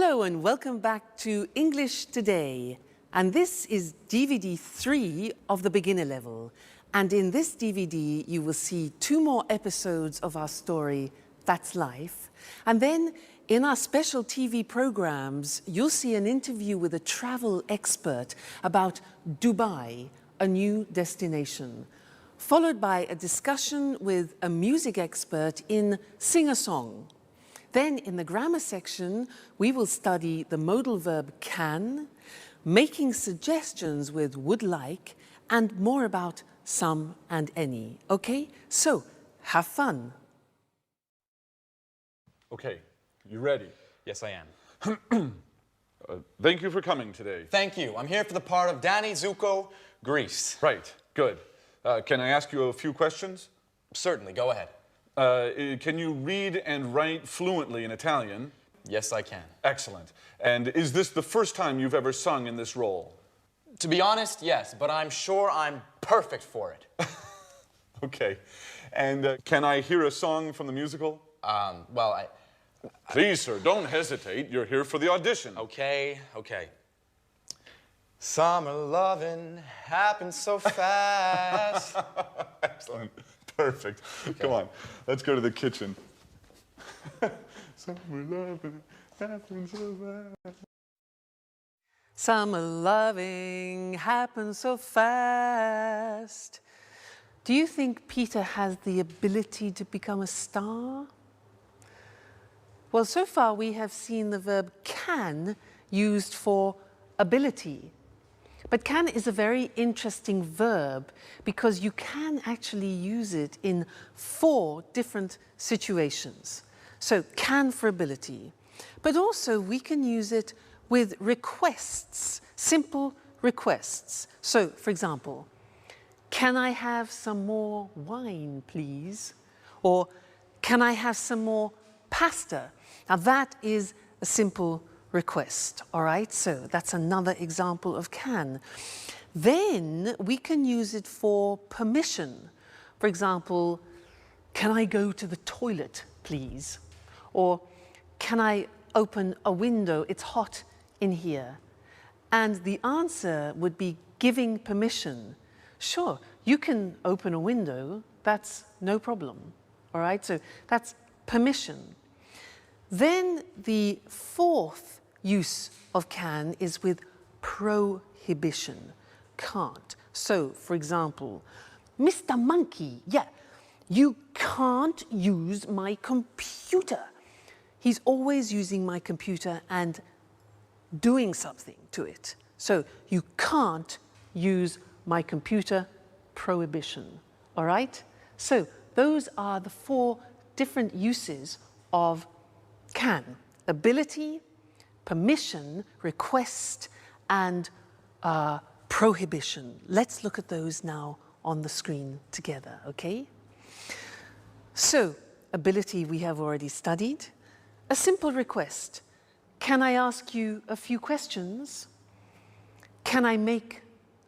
Hello and welcome back to English Today. And this is DVD 3 of the beginner level. And in this DVD, you will see 2 more episodes of our story, That's Life. And then in our special TV programs, you'll see an interview with a travel expert about Dubai, a new destination, followed by a discussion with a music expert in sing-a-song. Then in the grammar section, we will study the modal verb can, making suggestions with would like, and more about some and any. Okay, so have fun. Okay, you ready? Yes, I am. Thank you for coming today. Thank you. I'm here for the part of Danny Zuko, Greece. Right, good. Can I ask you a few questions? Certainly, go ahead. Can you read and write fluently in Italian? Yes, I can. Excellent. And is this the first time you've ever sung in this role? To be honest, yes, but I'm sure I'm perfect for it. Okay. And can I hear a song from the musical? Well, Please, sir, don't hesitate. You're here for the audition. Okay. Summer loving happens so fast. Excellent. Perfect. Okay. Come on. Let's go to the kitchen. Summer loving happens so fast. Summer loving happens so fast. Do you think Peter has the ability to become a star? Well, so far we have seen the verb can used for ability. But can is a very interesting verb because you can actually use it in 4 different situations. So can for ability, but also we can use it with requests, simple requests. So, for example, can I have some more wine, please? Or can I have some more pasta? Now that is a simple request, all right? So that's another example of can. Then we can use it for permission. For example, can I go to the toilet, please? Or can I open a window? It's hot in here. And the answer would be giving permission. Sure, you can open a window, that's no problem, all right? So that's permission. Then the 4th use of can is with prohibition, can't. So, for example, Mr. Monkey, yeah, you can't use my computer. He's always using my computer and doing something to it. So, you can't use my computer, prohibition, all right? So, those are the 4 different uses of can: ability, permission, request, and prohibition. Let's look at those now on the screen together, okay? So, ability we have already studied. A simple request. Can I ask you a few questions? Can I make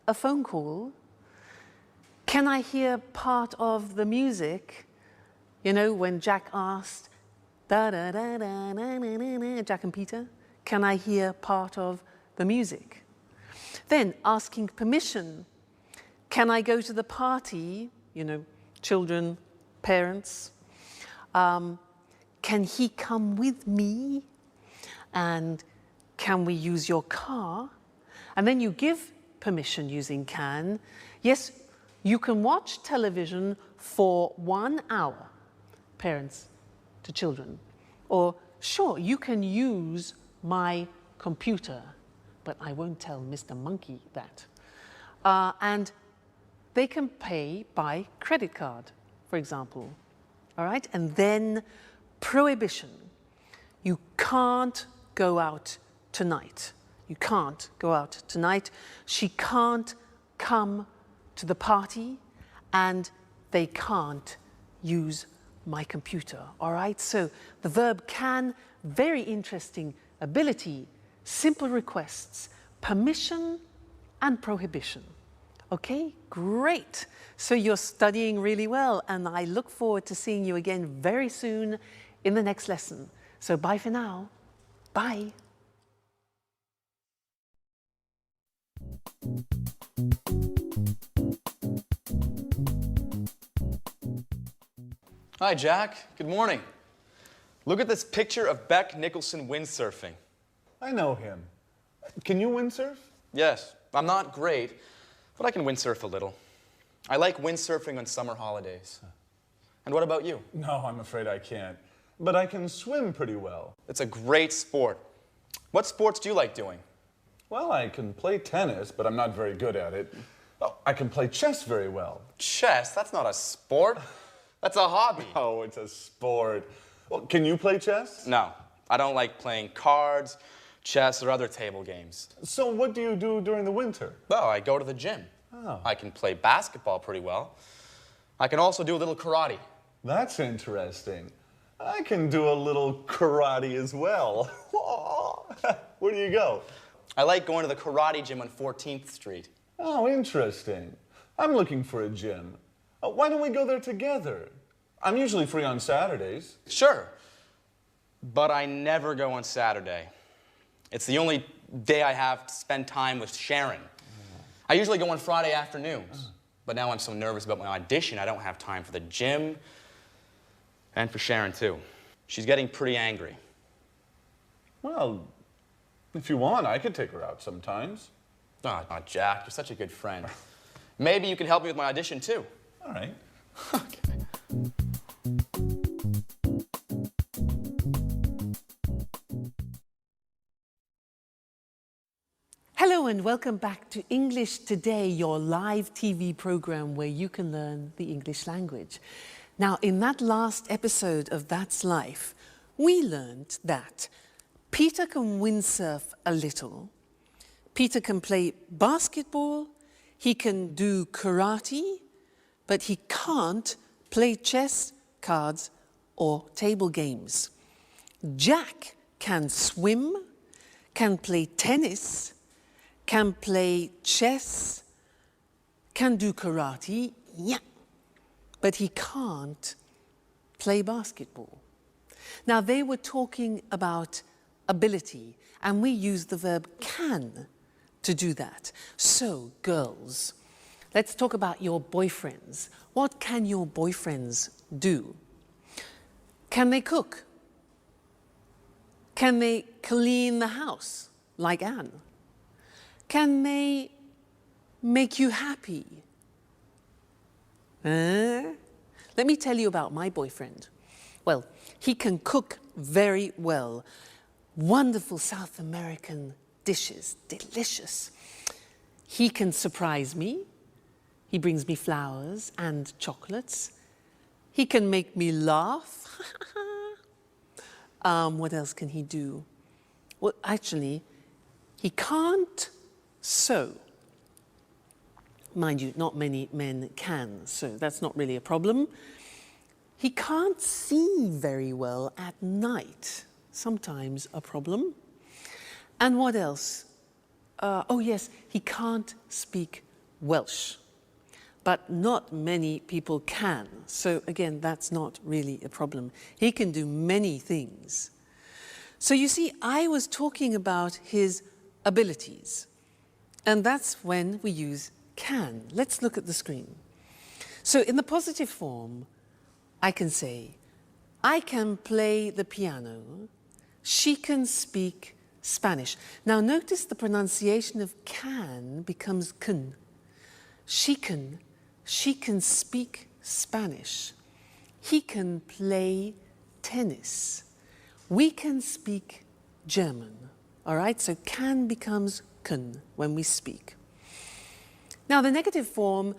a phone call? Can I hear part of the music? You know, when Jack asked, da da da da da da da, Jack and Peter, can I hear part of the music? Then asking permission, can I go to the party? You know, children, parents. Can he come with me? And can we use your car? And then you give permission using can. Yes, you can watch television for 1 hour, parents to children. Or, sure, you can use my computer, but I won't tell Mr. Monkey that. And they can pay by credit card, for example, all right? And then prohibition. You can't go out tonight. You can't go out tonight. She can't come to the party, and they can't use my computer, all right? So the verb can, very interesting ability, simple requests, permission and prohibition. Okay, great. So you're studying really well, and I look forward to seeing you again very soon in the next lesson. So bye for now. Bye. Hi, Jack. Good morning. Look at this picture of Beck Nicholson windsurfing. I know him. Can you windsurf? Yes, I'm not great, but I can windsurf a little. I like windsurfing on summer holidays. And what about you? No, I'm afraid I can't. But I can swim pretty well. It's a great sport. What sports do you like doing? Well, I can play tennis, but I'm not very good at it. Oh, I can play chess very well. Chess? That's not a sport. That's a hobby. Oh, it's a sport. Well, can you play chess? No, I don't like playing cards, chess, or other table games. So what do you do during the winter? Oh, I go to the gym. Oh. I can play basketball pretty well. I can also do a little karate. That's interesting. I can do a little karate as well. Where do you go? I like going to the karate gym on 14th Street. Oh, interesting. I'm looking for a gym. Why don't we go there together? I'm usually free on Saturdays. Sure, but I never go on Saturday. It's the only day I have to spend time with Sharon. I usually go on Friday afternoons, but now I'm so nervous about my audition, I don't have time for the gym and for Sharon, too. She's getting pretty angry. Well, if you want, I could take her out sometimes. Oh, Jack, you're such a good friend. Maybe you can help me with my audition, too. All right. Okay. Hello and welcome back to English Today, your live TV program where you can learn the English language. Now, in that last episode of That's Life, we learned that Peter can windsurf a little, Peter can play basketball, he can do karate, but he can't play chess, cards, or table games. Jack can swim, can play tennis, can play chess, can do karate, yeah, but he can't play basketball. Now, they were talking about ability, and we use the verb can to do that. So, girls, let's talk about your boyfriends. What can your boyfriends do? Can they cook? Can they clean the house, like Anne? Can they make you happy? Let me tell you about my boyfriend. Well, he can cook very well. Wonderful South American dishes, delicious. He can surprise me. He brings me flowers and chocolates. He can make me laugh. What else can he do? Well, actually, he can't sew. Mind you, not many men can sew. That's not really a problem. He can't see very well at night. Sometimes a problem. And what else? Oh yes, he can't speak Welsh. But not many people can. So again, that's not really a problem. He can do many things. So you see, I was talking about his abilities. And that's when we use can. Let's look at the screen. So in the positive form, I can say, I can play the piano. She can speak Spanish. Now notice the pronunciation of can becomes can. She can speak Spanish. He can play tennis. We can speak German. All right, so can becomes can when we speak. Now the negative form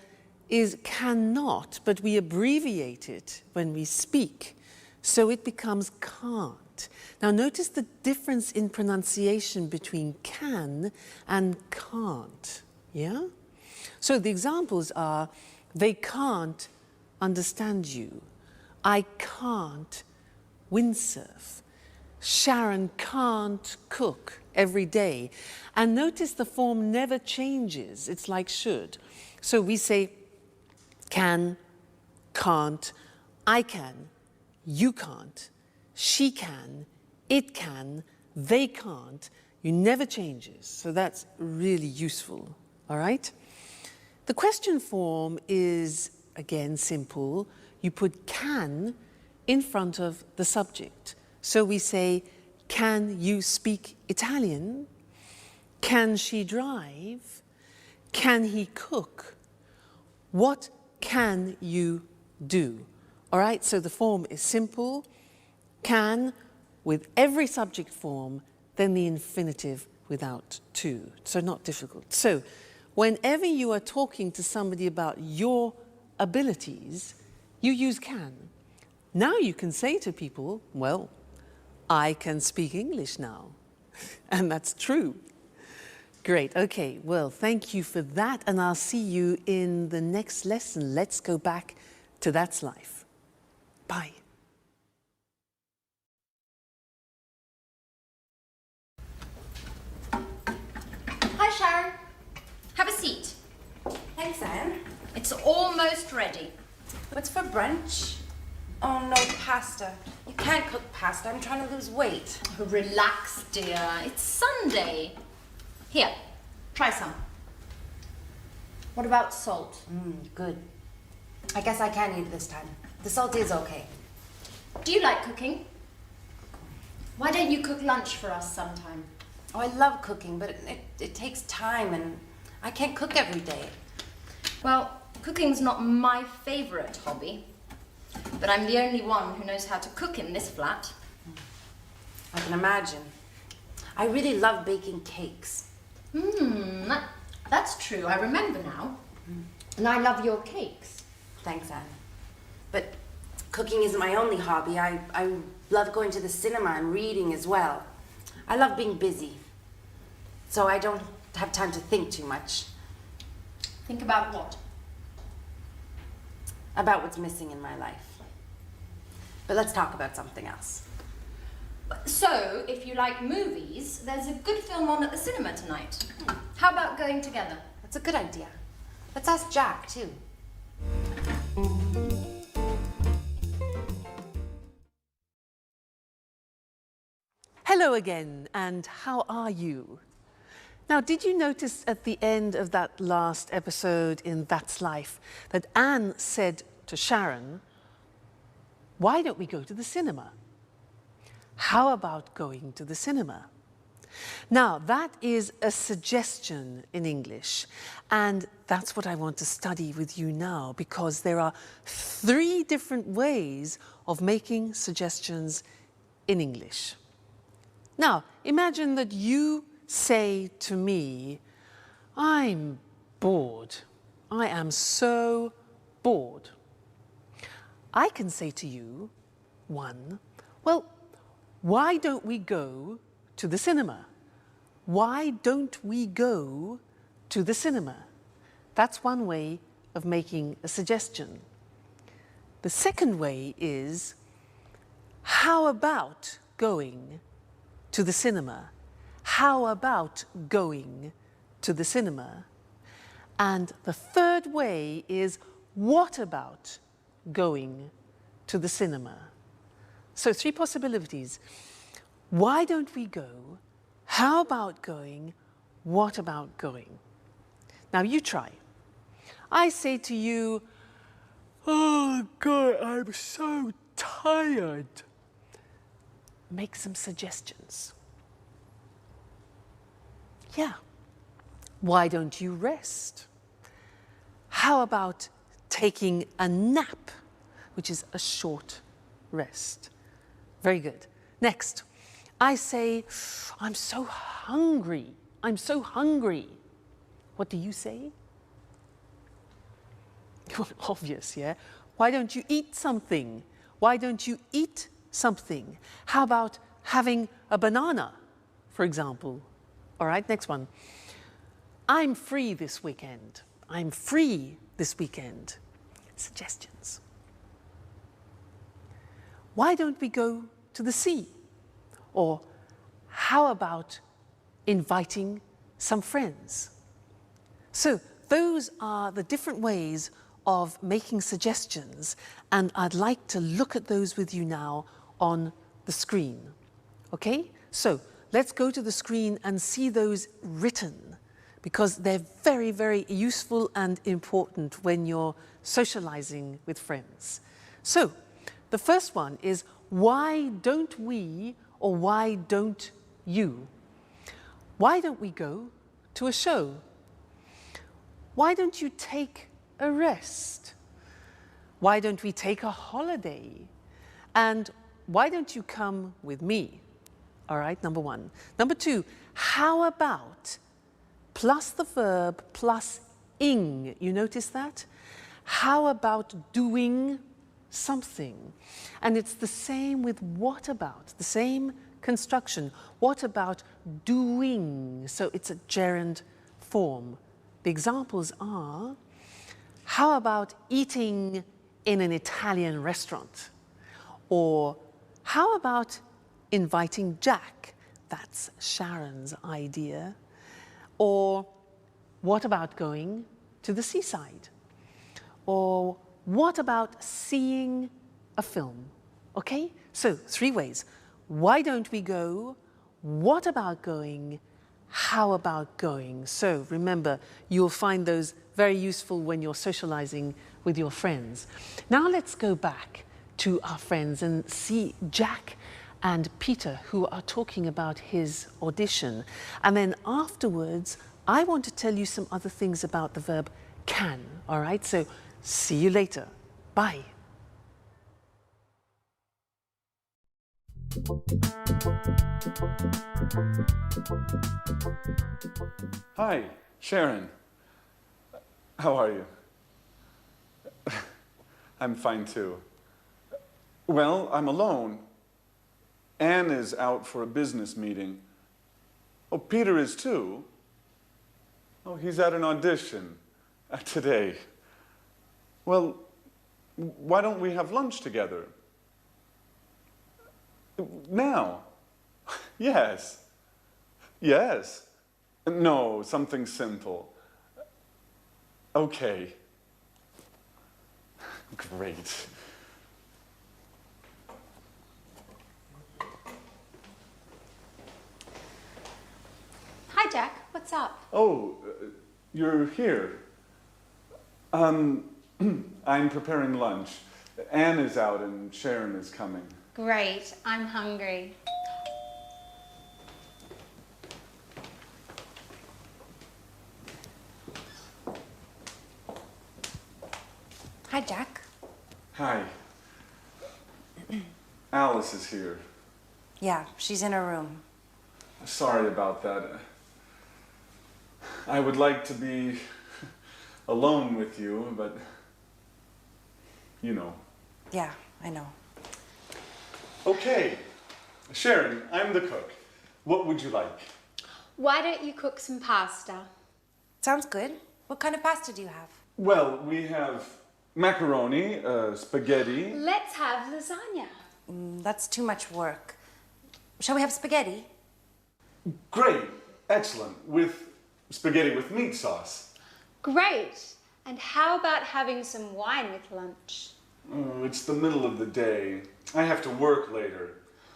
is cannot, but we abbreviate it when we speak, so it becomes can't. Now notice the difference in pronunciation between can and can't, yeah? So the examples are, they can't understand you. I can't windsurf. Sharon can't cook every day. And notice the form never changes. It's like should. So we say can, can't, I can, you can't, she can, it can, they can't. You never changes. So that's really useful, all right? The question form is, again, simple. You put can in front of the subject. So we say, can you speak Italian? Can she drive? Can he cook? What can you do? All right, so the form is simple. Can with every subject form, then the infinitive without to. So not difficult. So whenever you are talking to somebody about your abilities, you use can. Now you can say to people, well, I can speak English now. And that's true. Great, okay, well, thank you for that, and I'll see you in the next lesson. Let's go back to That's Life. Bye. Hi, Sharon. Have a seat. Thanks, Anne. It's almost ready. What's for brunch? Oh, no, pasta. You can't cook pasta. I'm trying to lose weight. Relax, dear. It's Sunday. Here, try some. What about salt? Good. I guess I can eat it this time. The salt is okay. Do you like cooking? Why don't you cook lunch for us sometime? Oh, I love cooking, but it takes time, and I can't cook every day. Well, cooking's not my favorite hobby, but I'm the only one who knows how to cook in this flat. I can imagine. I really love baking cakes. That's true. I remember now. And I love your cakes. Thanks, Anne. But cooking isn't my only hobby. I love going to the cinema and reading as well. I love being busy, so I don't have time to think too much. Think about what? About what's missing in my life. But let's talk about something else. So, if you like movies, there's a good film on at the cinema tonight. How about going together? That's a good idea. Let's ask Jack, too. Hello again, and how are you? Now, did you notice at the end of that last episode in That's Life that Anne said to Sharon, why don't we go to the cinema? How about going to the cinema? Now, that is a suggestion in English, and that's what I want to study with you now, because there are 3 different ways of making suggestions in English. Now, imagine that you say to me, I'm bored. I am so bored. I can say to you, 1, well, why don't we go to the cinema? Why don't we go to the cinema? That's one way of making a suggestion. The second way is, how about going to the cinema? How about going to the cinema? And the third way is, what about going to the cinema? So 3 possibilities. Why don't we go? How about going? What about going? Now you try. I say to you, oh God, I'm so tired. Make some suggestions. Yeah. Why don't you rest? How about taking a nap, which is a short rest? Very good. Next, I say, I'm so hungry. I'm so hungry. What do you say? Obvious, yeah? Why don't you eat something? Why don't you eat something? How about having a banana, for example? All right, next one. I'm free this weekend. I'm free this weekend. Suggestions. Why don't we go to the sea? Or how about inviting some friends? So those are the different ways of making suggestions, and I'd like to look at those with you now on the screen. Okay? So let's go to the screen and see those written, because they're very, very useful and important when you're socializing with friends. So The first one is, why don't we, or why don't you? Why don't we go to a show? Why don't you take a rest? Why don't we take a holiday? And why don't you come with me? All right, number one. Number two, how about plus the verb plus ing? You notice that? How about doing something? And it's the same with what about, the same construction. What about doing? So it's a gerund form. The examples are, how about eating in an Italian restaurant? Or how about inviting Jack? That's Sharon's idea. Or what about going to the seaside? Or what about seeing a film? Okay, so 3 ways. Why don't we go? What about going? How about going? So remember, you'll find those very useful when you're socializing with your friends. Now let's go back to our friends and see Jack and Peter, who are talking about his audition. And then afterwards, I want to tell you some other things about the verb can, all right? So see you later. Bye. Hi, Sharon. How are you? I'm fine too. Well, I'm alone. Anne is out for a business meeting. Oh, Peter is too. Oh, he's at an audition today. Well, why don't we have lunch together? Now? Yes. Yes. No, something simple. Okay. Great. Hi, Jack. What's up? Oh, you're here. I'm preparing lunch. Anne is out and Sharon is coming. Great. I'm hungry. Hi, Jack. Hi. Alice is here. Yeah, she's in her room. Sorry about that. I would like to be alone with you, but you know. Yeah, I know. Okay. Sharon, I'm the cook. What would you like? Why don't you cook some pasta? Sounds good. What kind of pasta do you have? Well, we have macaroni, spaghetti. Let's have lasagna. That's too much work. Shall we have spaghetti? Great. Excellent. With spaghetti with meat sauce. Great. And how about having some wine with lunch? Oh, it's the middle of the day. I have to work later.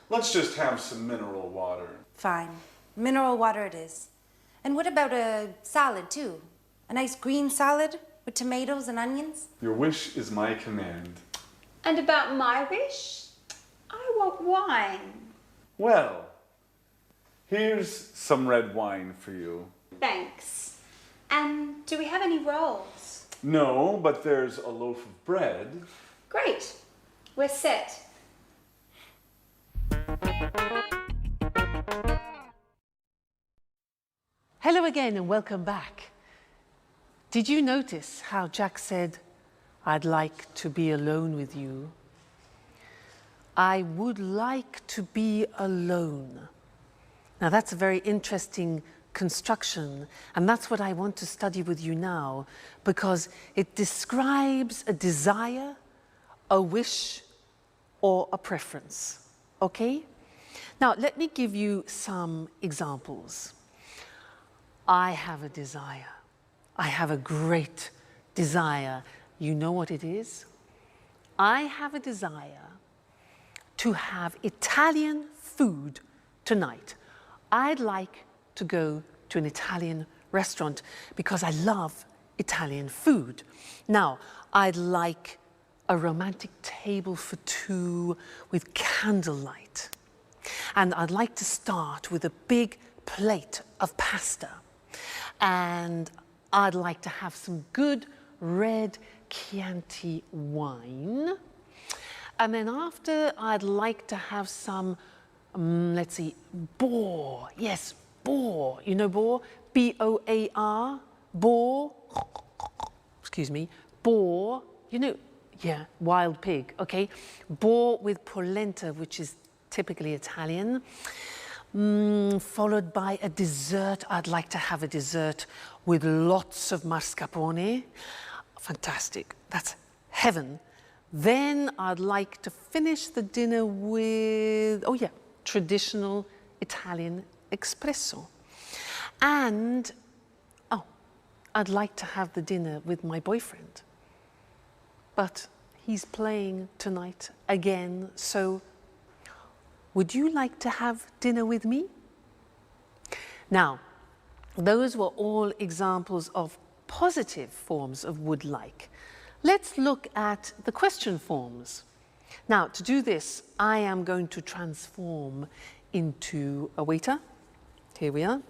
Let's just have some mineral water. Fine. Mineral water it is. And what about a salad, too? A nice green salad with tomatoes and onions? Your wish is my command. And about my wish? I want wine. Well, here's some red wine for you. Thanks. And do we have any rolls? No, but there's a loaf of bread. Great. We're set. Hello again and welcome back. Did you notice how Jack said, I'd like to be alone with you? I would like to be alone. Now that's a very interesting construction, and that's what I want to study with you now, because it describes a desire, a wish, or a preference, okay? Now let me give you some examples. I have a desire. I have a great desire. You know what it is? I have a desire to have Italian food tonight. I'd like to go to an Italian restaurant because I love Italian food. Now, I'd like a romantic table for two with candlelight. And I'd like to start with a big plate of pasta. And I'd like to have some good red Chianti wine. And then after, I'd like to have some, let's see, boar. Yes, boar. You know boar? B-O-A-R, boar. Excuse me, boar. You know, yeah, wild pig, okay? Boar with polenta, which is typically Italian. Followed by a dessert. I'd like to have a dessert with lots of mascarpone. Fantastic, that's heaven. Then I'd like to finish the dinner with, oh yeah, traditional Italian espresso. And, oh, I'd like to have the dinner with my boyfriend. But he's playing tonight again, so would you like to have dinner with me? Now, those were all examples of positive forms of would like. Let's look at the question forms. Now, to do this, I am going to transform into a waiter. Here we are.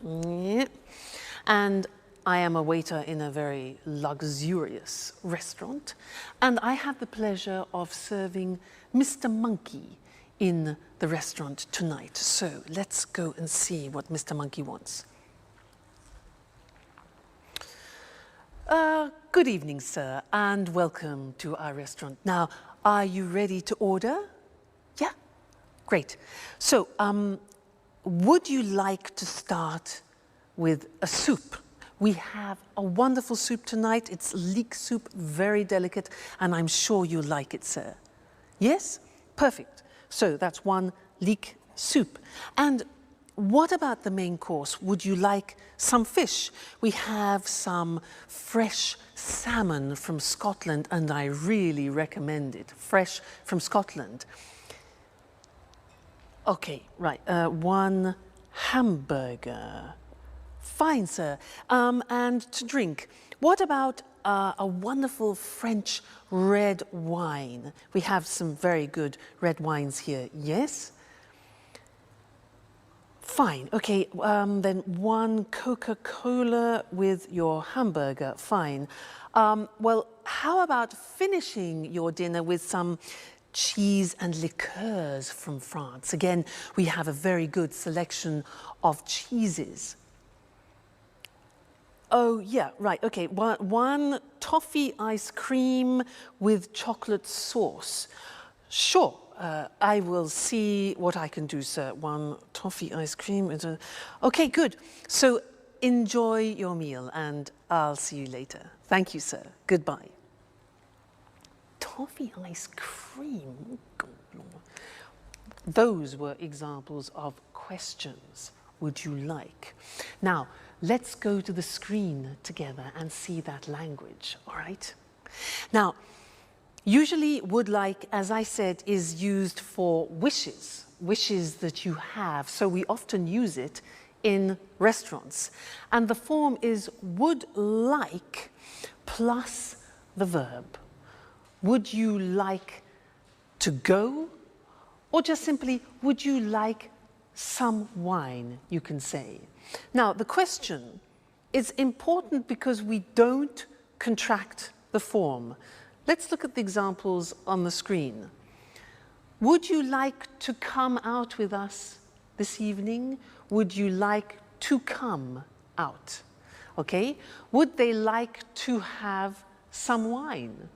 And I am a waiter in a very luxurious restaurant. And I have the pleasure of serving Mr. Monkey in the restaurant tonight. So let's go and see what Mr. Monkey wants. Good evening, sir, and welcome to our restaurant. Now, are you ready to order? Yeah? Great. So, would you like to start with a soup? We have a wonderful soup tonight. It's leek soup, very delicate, and I'm sure you'll like it, sir. Yes? Perfect. So that's one leek soup. And what about the main course? Would you like some fish? We have some fresh salmon from Scotland, and I really recommend it. Fresh from Scotland. Okay, right. One hamburger. Fine, sir. And to drink, what about a wonderful French red wine? We have some very good red wines here, yes? Fine, okay, then one Coca-Cola with your hamburger, fine. Well, how about finishing your dinner with some cheese and liqueurs from France? Again, we have a very good selection of cheeses. Oh, yeah, right, okay. One toffee ice cream with chocolate sauce. Sure, I will see what I can do, sir. One toffee ice cream. Okay, good. So enjoy your meal, and I'll see you later. Thank you, sir. Goodbye. Toffee ice cream? Those were examples of questions. Would you like? Now, let's go to the screen together and see that language, all right? Now, usually would like, as I said, is used for wishes, wishes that you have. So we often use it in restaurants. And the form is would like plus the verb. Would you like to go? Or just simply, would you like some wine, you can say. Now, the question is important because we don't contract the form. Let's look at the examples on the screen. Would you like to come out with us this evening? Would you like to come out? Okay? Would they like to have some wine?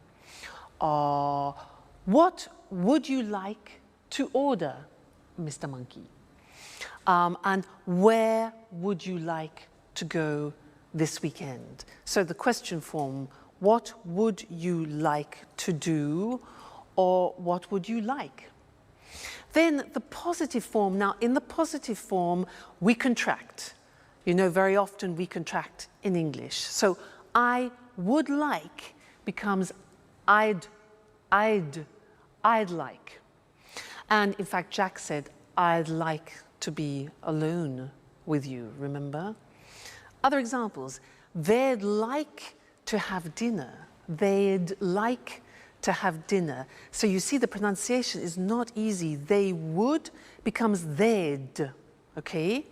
What would you like to order, Mr. Monkey? And where would you like to go this weekend? So the question form, what would you like to do, or what would you like? Then the positive form. Now, in the positive form, we contract. You know, very often we contract in English. So I would like becomes I'd like. And in fact, Jack said, I'd like to be alone with you, remember? Other examples, they'd like to have dinner. They'd like to have dinner. So you see the pronunciation is not easy. They would becomes they'd, okay?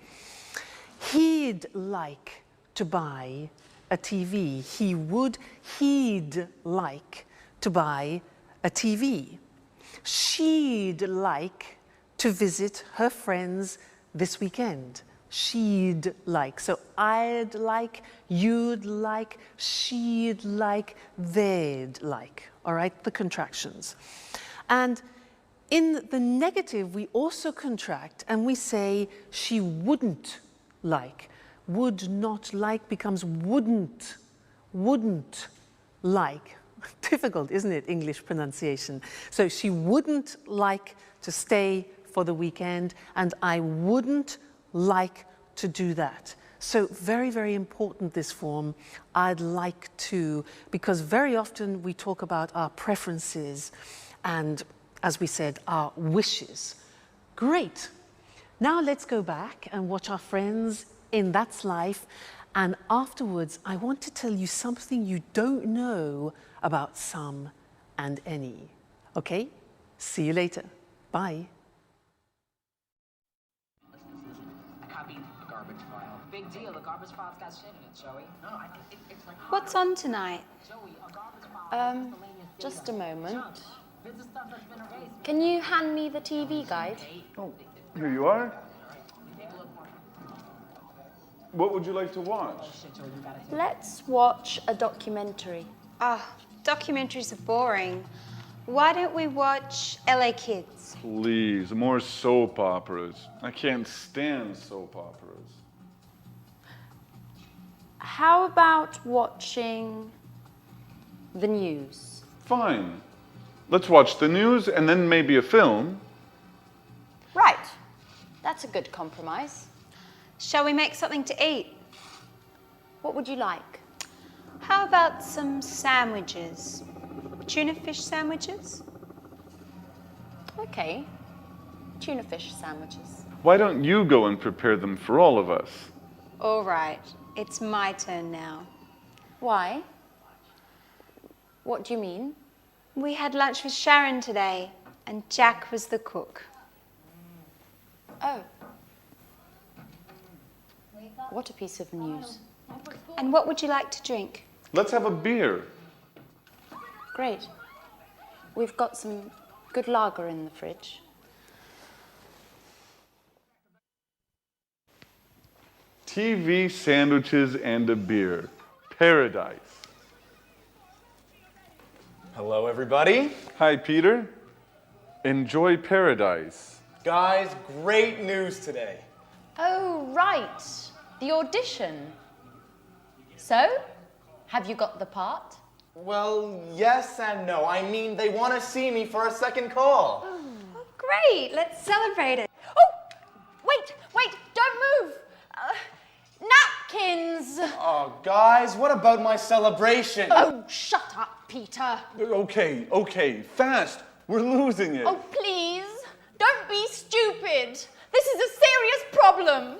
He'd like to buy a TV. He'd like to buy a TV. She'd like to visit her friends this weekend. She'd like. So I'd like, you'd like, she'd like, they'd like. All right, the contractions. And in the negative, we also contract and we say she wouldn't like. Would not like becomes wouldn't like. Difficult, isn't it, English pronunciation? So she wouldn't like to stay for the weekend, and I wouldn't like to do that. So very, very important, this form, I'd like to, because very often we talk about our preferences and, as we said, our wishes. Great. Now let's go back and watch our friends in That's Life, and afterwards I want to tell you something you don't know about some and any. Okay? See you later. Bye. Big deal, the garbage file's got shit in it, Joey. No, I think it's like... What's on tonight? Joey, a garbage file... Just a moment. Bits of stuff that's been erased. Can you hand me the TV guide? Oh, here you are. What would you like to watch? Let's watch a documentary. Ah, documentaries are boring. Why don't we watch LA Kids? Please, more soap operas. I can't stand soap operas. How about watching the news? Fine. Let's watch the news and then maybe a film. Right. That's a good compromise. Shall we make something to eat? What would you like? How about some sandwiches? Tuna fish sandwiches? Okay. Tuna fish sandwiches. Why don't you go and prepare them for all of us? All right, it's my turn now. Why? What do you mean? We had lunch with Sharon today, and Jack was the cook. Oh. What a piece of news. And what would you like to drink? Let's have a beer. Great. We've got some good lager in the fridge. TV, sandwiches, and a beer. Paradise. Hello, everybody. Hi, Peter. Enjoy paradise. Guys, great news today. Oh, right. The audition. So, have you got the part? Well, yes and no. I mean, they want to see me for a second call. Oh, great, let's celebrate it. Oh, wait, don't move. Napkins. Oh, guys, what about my celebration? Oh, shut up, Peter. Okay, fast. We're losing it. Oh, please, don't be stupid. This is a serious problem.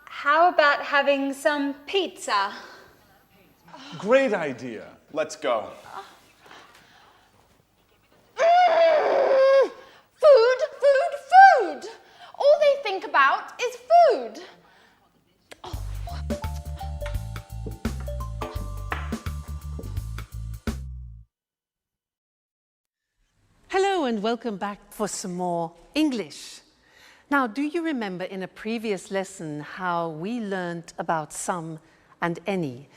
How about having some pizza? Great idea. Let's go. Food. All they think about is food. Hello and welcome back for some more English. Now, do you remember in a previous lesson how we learned about some and any,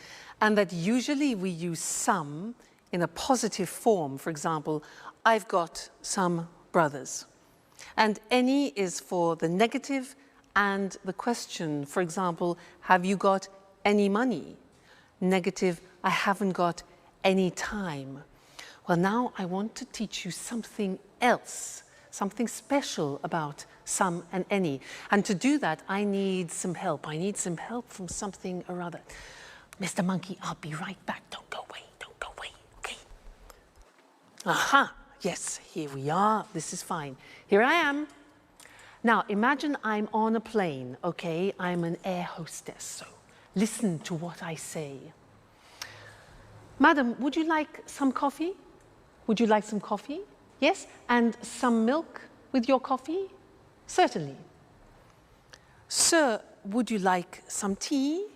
and that usually we use some in a positive form? For example, I've got some brothers. And any is for the negative and the question. For example, have you got any money? Negative, I haven't got any time. Well, now I want to teach you something else, something special about some and any. And to do that, I need some help. I need some help from something or other. Mr. Monkey, I'll be right back. Don't go away, okay? Aha, yes, here we are. This is fine. Here I am. Now, imagine I'm on a plane, okay? I'm an air hostess, so listen to what I say. Madam, would you like some coffee? Would you like some coffee? Yes? And some milk with your coffee? Certainly. Sir, would you like some tea?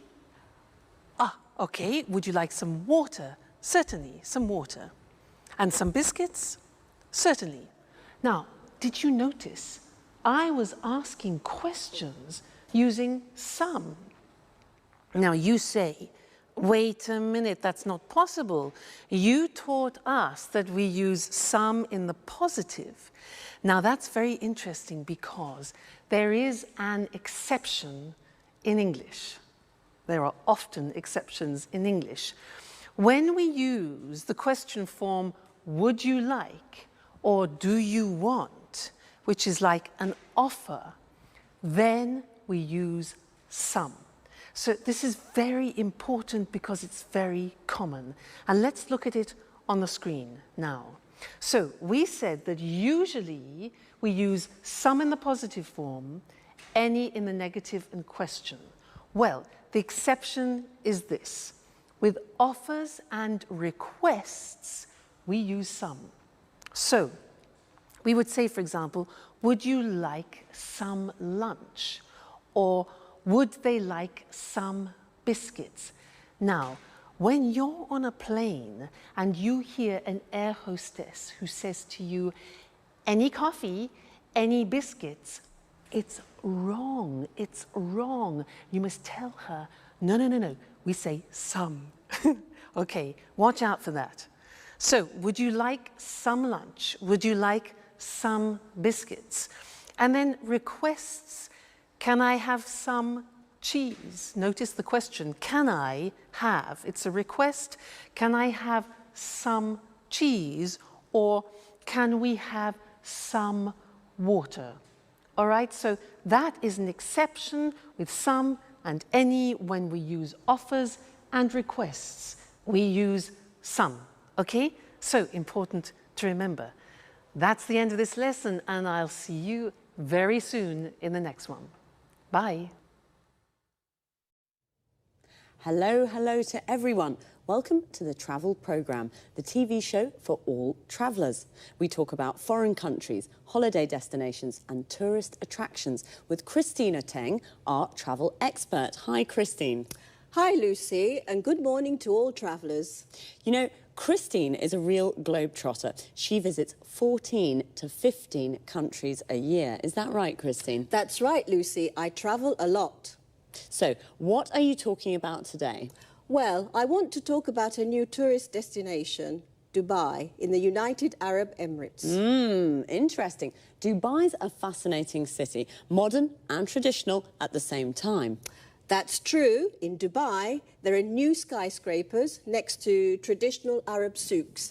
Ah, okay. Would you like some water? Certainly, some water. And some biscuits? Certainly. Now, did you notice I was asking questions using some? Now you say, wait a minute, that's not possible. You taught us that we use some in the positive. Now that's very interesting because there is an exception in English. There are often exceptions in English. When we use the question form, would you like, or do you want, which is like an offer, then we use some. So this is very important because it's very common. And let's look at it on the screen now. So we said that usually we use some in the positive form, any in the negative and question. Well, the exception is this. With offers and requests, we use some. So we would say, for example, would you like some lunch? Or would they like some biscuits? Now, when you're on a plane and you hear an air hostess who says to you, any coffee, any biscuits, it's wrong, it's wrong. You must tell her, no, no, no, no, we say some. Okay, watch out for that. So, would you like some lunch? Would you like some biscuits? And then requests, can I have some cheese? Notice the question, can I have? It's a request. Can I have some cheese? Or can we have some water? All right, so that is an exception with some and any when we use offers and requests. We use some, okay? So important to remember. That's the end of this lesson, and I'll see you very soon in the next one. Bye. Hello, hello to everyone. Welcome to the Travel Programme, the TV show for all travellers. We talk about foreign countries, holiday destinations and tourist attractions with Christina Teng, our travel expert. Hi, Christine. Hi, Lucy, and good morning to all travellers. You know, Christine is a real globetrotter. She visits 14 to 15 countries a year. Is that right, Christine? That's right, Lucy. I travel a lot. So, what are you talking about today? Well, I want to talk about a new tourist destination, Dubai, in the United Arab Emirates. Interesting. Dubai's a fascinating city, modern and traditional at the same time. That's true. In Dubai, there are new skyscrapers next to traditional Arab souks.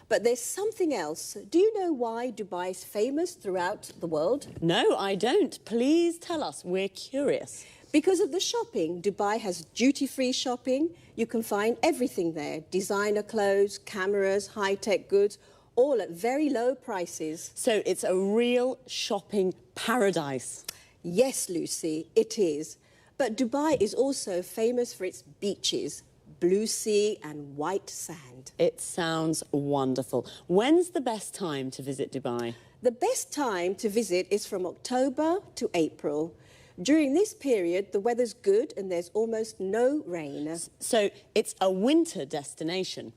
But there's something else. Do you know why Dubai is famous throughout the world? No, I don't. Please tell us. We're curious. Because of the shopping. Dubai has duty-free shopping. You can find everything there. Designer clothes, cameras, high-tech goods, all at very low prices. So it's a real shopping paradise. Yes, Lucy, it is. But Dubai is also famous for its beaches, blue sea and white sand. It sounds wonderful. When's the best time to visit Dubai? The best time to visit is from October to April. During this period, the weather's good and there's almost no rain. So it's a winter destination?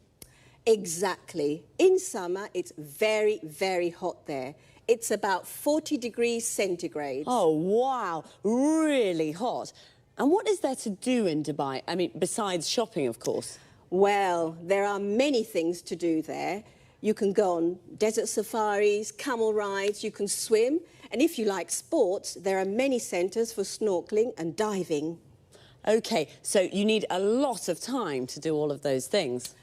Exactly. In summer, it's very, very hot there. It's about 40 degrees centigrade. Oh, wow. Really hot. And what is there to do in Dubai? I mean, besides shopping, of course. Well, there are many things to do there. You can go on desert safaris, camel rides, you can swim. And if you like sports, there are many centres for snorkelling and diving. OK, so you need a lot of time to do all of those things.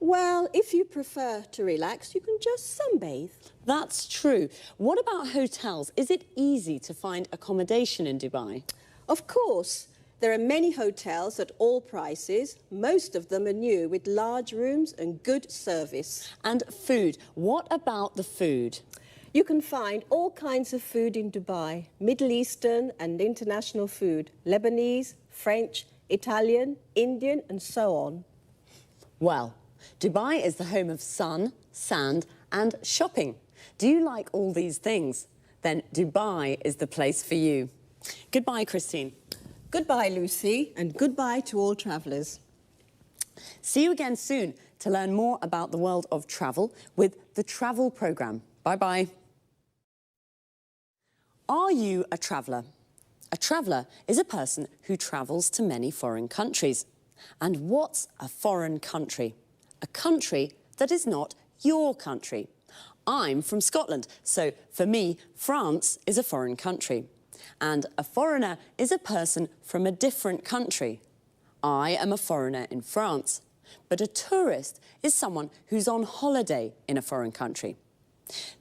Well, if you prefer to relax, you can just sunbathe. That's true. What about hotels? Is it easy to find accommodation in Dubai? Of course. There are many hotels at all prices. Most of them are new, with large rooms and good service. And food. What about the food? You can find all kinds of food in Dubai. Middle Eastern and international food. Lebanese, French, Italian, Indian and so on. Well, Dubai is the home of sun, sand and shopping. Do you like all these things? Then Dubai is the place for you. Goodbye, Christine. Goodbye, Lucy, and goodbye to all travellers. See you again soon to learn more about the world of travel with the Travel Programme. Bye-bye. Are you a traveller? A traveller is a person who travels to many foreign countries. And what's a foreign country? A country that is not your country. I'm from Scotland, so for me, France is a foreign country. And a foreigner is a person from a different country. I am a foreigner in France, but a tourist is someone who's on holiday in a foreign country.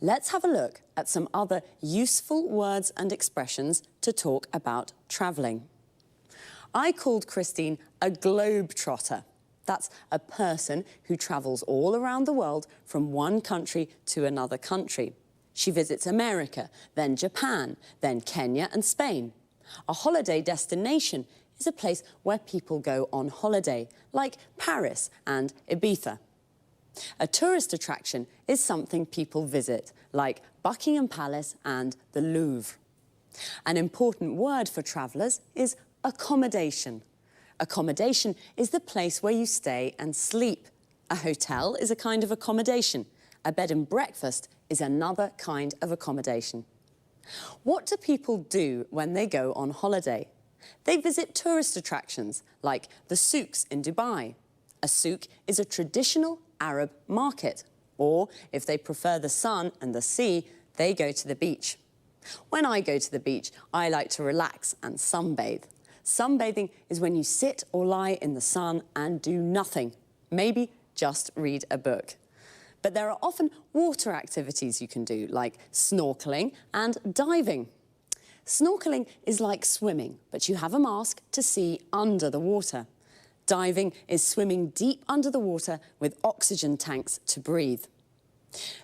Let's have a look at some other useful words and expressions to talk about travelling. I called Christine a globetrotter. That's a person who travels all around the world from one country to another country. She visits America, then Japan, then Kenya and Spain. A holiday destination is a place where people go on holiday, like Paris and Ibiza. A tourist attraction is something people visit, like Buckingham Palace and the Louvre. An important word for travellers is accommodation. Accommodation is the place where you stay and sleep. A hotel is a kind of accommodation. A bed and breakfast is another kind of accommodation. What do people do when they go on holiday? They visit tourist attractions like the souks in Dubai. A souk is a traditional Arab market. Or, if they prefer the sun and the sea, they go to the beach. When I go to the beach, I like to relax and sunbathe. Sunbathing is when you sit or lie in the sun and do nothing. Maybe just read a book. But there are often water activities you can do, like snorkeling and diving. Snorkeling is like swimming, but you have a mask to see under the water. Diving is swimming deep under the water with oxygen tanks to breathe.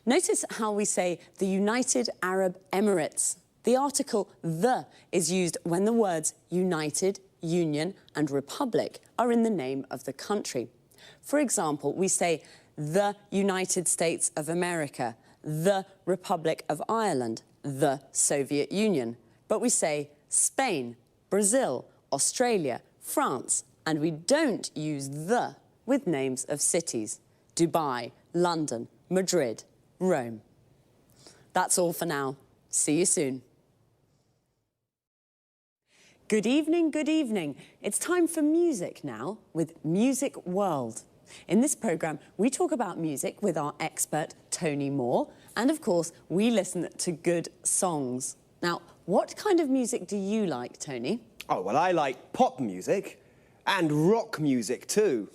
Notice how we say the United Arab Emirates. The article "the" is used when the words United, Union and Republic are in the name of the country. For example, we say the United States of America, the Republic of Ireland, the Soviet Union. But we say Spain, Brazil, Australia, France, and we don't use the with names of cities. Dubai, London, Madrid, Rome. That's all for now. See you soon. Good evening, good evening. It's time for music now with Music World. In this programme, we talk about music with our expert, Tony Moore, and of course, we listen to good songs. Now, what kind of music do you like, Tony? Oh, well, I like pop music and rock music too.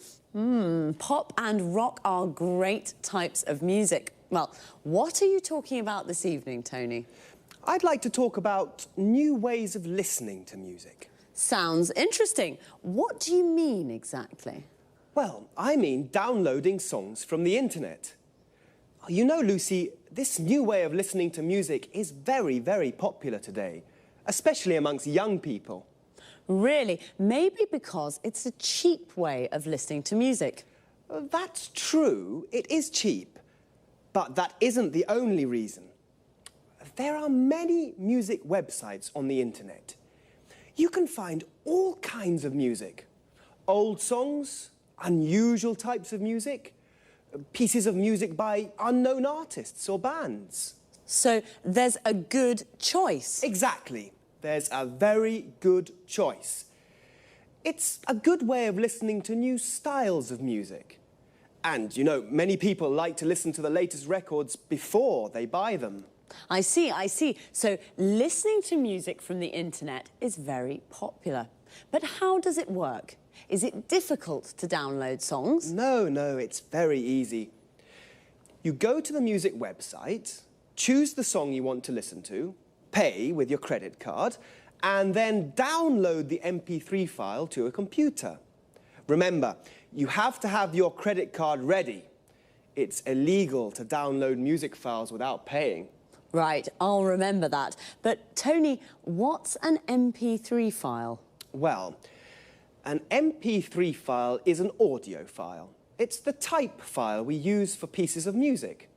Pop and rock are great types of music. Well, what are you talking about this evening, Tony? I'd like to talk about new ways of listening to music. Sounds interesting. What do you mean exactly? Well, I mean downloading songs from the internet. You know, Lucy, this new way of listening to music is very, very popular today, especially amongst young people. Really? Maybe because it's a cheap way of listening to music. That's true, it is cheap. But that isn't the only reason. There are many music websites on the internet. You can find all kinds of music. Old songs, unusual types of music, pieces of music by unknown artists or bands. So there's a good choice. Exactly. There's a very good choice. It's a good way of listening to new styles of music. And, you know, many people like to listen to the latest records before they buy them. I see, I see. So listening to music from the internet is very popular. But how does it work? Is it difficult to download songs? No, it's very easy. You go to the music website, choose the song you want to listen to, pay with your credit card, and then download the MP3 file to a computer. Remember, you have to have your credit card ready. It's illegal to download music files without paying. Right, I'll remember that. But Tony, what's an MP3 file? Well, an MP3 file is an audio file. It's the type file we use for pieces of music.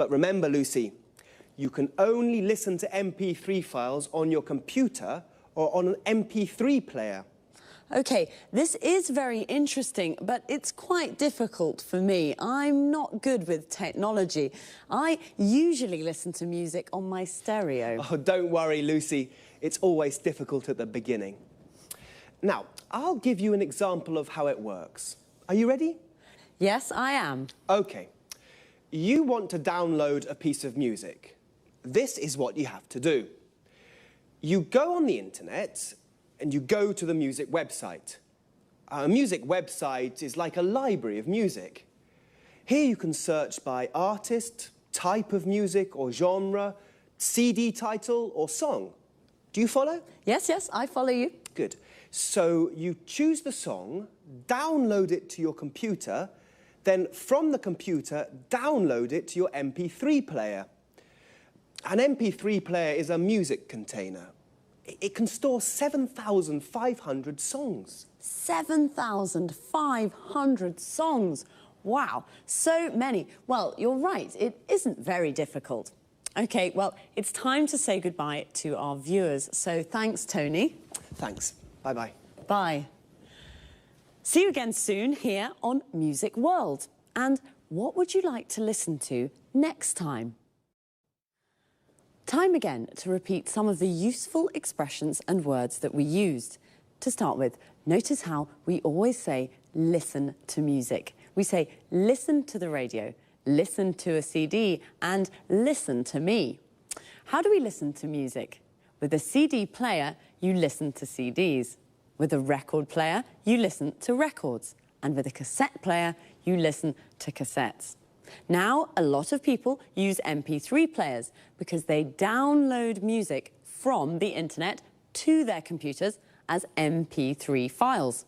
But remember, Lucy, you can only listen to MP3 files on your computer or on an MP3 player. OK, this is very interesting, but it's quite difficult for me. I'm not good with technology. I usually listen to music on my stereo. Oh, don't worry, Lucy. It's always difficult at the beginning. Now, I'll give you an example of how it works. Are you ready? Yes, I am. OK. You want to download a piece of music. This is what you have to do. You go on the internet and you go to the music website. A music website is like a library of music. Here you can search by artist, type of music or genre, CD title or song. Do you follow? Yes, yes, I follow you. Good. So you choose the song, download it to your computer, then from the computer, download it to your MP3 player. An MP3 player is a music container. It can store 7,500 songs. 7,500 songs. Wow, so many. Well, you're right, it isn't very difficult. OK, well, it's time to say goodbye to our viewers. So thanks, Tony. Thanks. Bye-bye. Bye. See you again soon here on Music World. And what would you like to listen to next time? Time again to repeat some of the useful expressions and words that we used. To start with, notice how we always say listen to music. We say listen to the radio, listen to a CD, and listen to me. How do we listen to music? With a CD player, you listen to CDs. With a record player, you listen to records. And with a cassette player, you listen to cassettes. Now, a lot of people use MP3 players because they download music from the internet to their computers as MP3 files.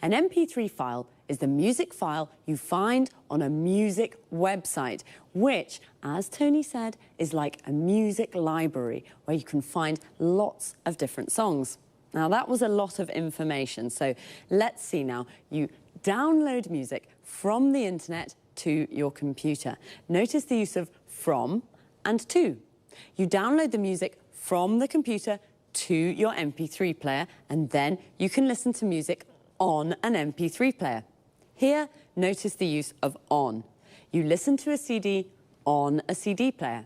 An MP3 file is the music file you find on a music website, which, as Tony said, is like a music library where you can find lots of different songs. Now, that was a lot of information, so let's see now. You download music from the internet to your computer. Notice the use of from and to. You download the music from the computer to your MP3 player, and then you can listen to music on an MP3 player. Here, notice the use of on. You listen to a CD on a CD player.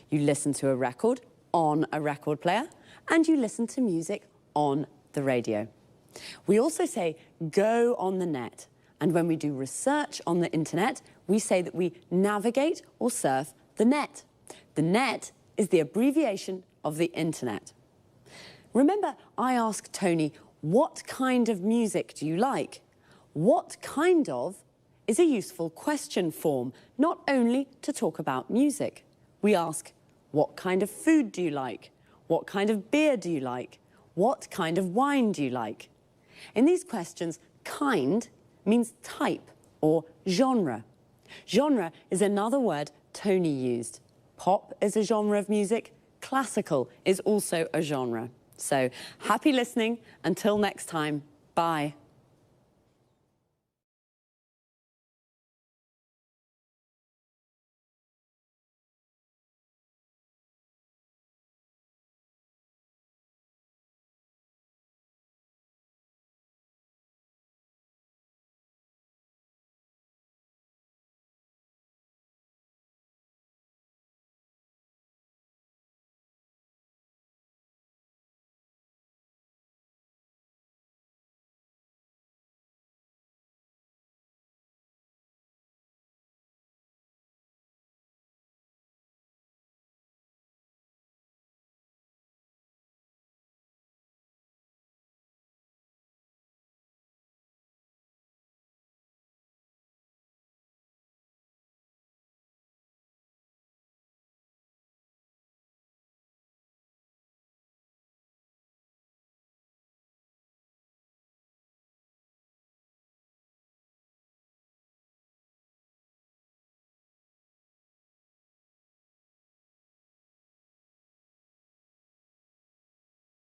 You listen to a record on a record player, and you listen to music on the radio. We also say go on the net. And when we do research on the internet, we say that we navigate or surf the net. The net is the abbreviation of the internet. Remember, I asked Tony, what kind of music do you like? What kind of is a useful question form, not only to talk about music. We ask, what kind of food do you like? What kind of beer do you like? What kind of wine do you like? In these questions, kind means type or genre. Genre is another word Tony used. Pop is a genre of music. Classical is also a genre. So happy listening. Until next time, bye.